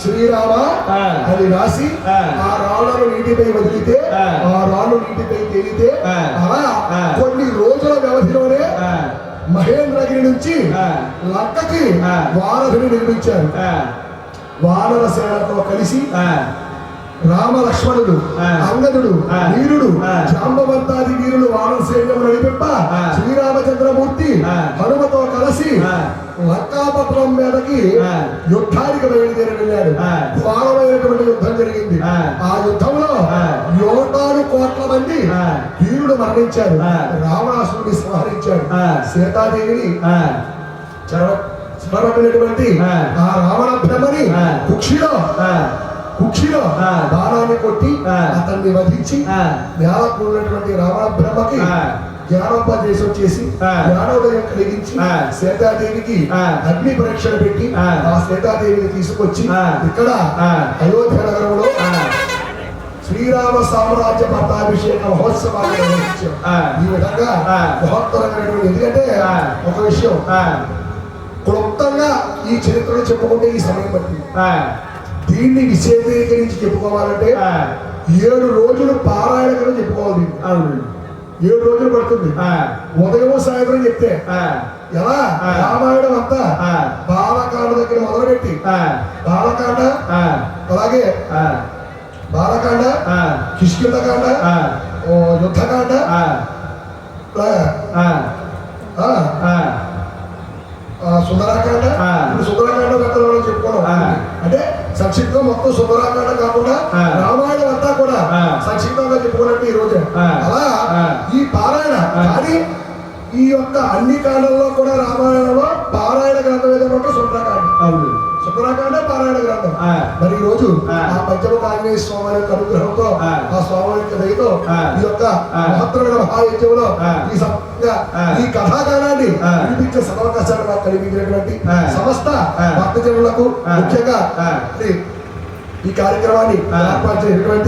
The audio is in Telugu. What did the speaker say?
శ్రీరామ అది రాసి ఆ రాళ్లను నీటిపై వదిలితే ఆ రాళ్ళు నీటిపై తేలితే అలా కొన్ని రోజుల వ్యవధిలోనే మహేంద్రగిరి నుంచి లంకకి వారధిని నిర్మించారు. వానర సేనతో కలిసి రామ లక్ష్మణుడు అంగదుడు వీరుడు జాంబవంతాది వీరులు వానర సైన్యం నడిపింప శ్రీరామచంద్రమూర్తి హనుమతో కలిసి లంకాపట్నం మీదకి యుద్ధానికి బయలుదేరి వెళ్ళాడు. ఘోరమైనటువంటి యుద్ధం జరిగింది. ఆ యుద్ధంలో 7 కోట్ల మంది వీరుడు మరణించారు. రావణాసురుడిని సంహరించాడు. సీతాదేవిని చెరబట్టినటువంటి ఆ రావణ బ్రహ్మని కుక్షిలో బాణాన్ని కొట్టి అతన్ని వధించి నేలకున్నటువంటి రావణ బ్రహ్మకి జ్ఞానోపదేశం చేసి జ్ఞానోదయం కలిగించి సీతాదేవికి అగ్ని పరీక్షలు పెట్టి ఆ సీతాదేవిని తీసుకొచ్చి ఇక్కడ అయోధ్య నగరంలో శ్రీరామ సామ్రాజ్య పట్టాభిషేక మహోత్సవాన్ని నిర్వహించాం. ఈ విధంగా మహోత్తరమైనటువంటి ఎందుకంటే ఒక విషయం క్లుప్తంగా ఈ చరిత్రను చెప్పుకుంటే ఈ సమయం పట్టింది. దీన్ని విశేషీకరించి చెప్పుకోవాలంటే 7 రోజులు పారాయణ కింద చెప్పుకోవాలి. 7 రోజులు పడుతుంది. ఉదయం సాయంత్రం చెప్తే ఎలా రామాయణం అంతా బాలకాండ దగ్గర మొదలుపెట్టి బాలకాండ అలాగే బాలకాండ కిష్కింధకాండ యుద్ధకాండ సుందరాకాండ సుందరాకాండ గతంలో చెప్పుకోవడం అంటే సంక్షిప్తం మొత్తం సుందరాకాండ కాకుండా రామాయణం అంతా కూడా సంక్షిప్తంగా చెప్పుకున్నట్టు ఈ రోజు అలా ఈ పారాయణ కానీ ఈ యొక్క అన్ని కాండంలో కూడా రామాయణంలో పారాయణ గ్రంథం ఏదైనా ఉంటే సుందరాకాండ సుందరాకాండ పారాయణ గ్రంథం. మరి ఈ రోజు ఆ పంచముఖ ఆంజనేయ స్వామి యొక్క అనుగ్రహంతో ఆ స్వామి యొక్క దయతో ఈ యొక్క మహత్తరమైన మహాయజ్ఞంలో ఈ కథాగానాన్ని వినిపించే సదవకాశాన్ని మాకు కలిగించినటువంటి సమస్త భక్తజనులకు ముఖ్యంగా ఈ కార్యక్రమాన్ని ఏర్పాటు చేసినటువంటి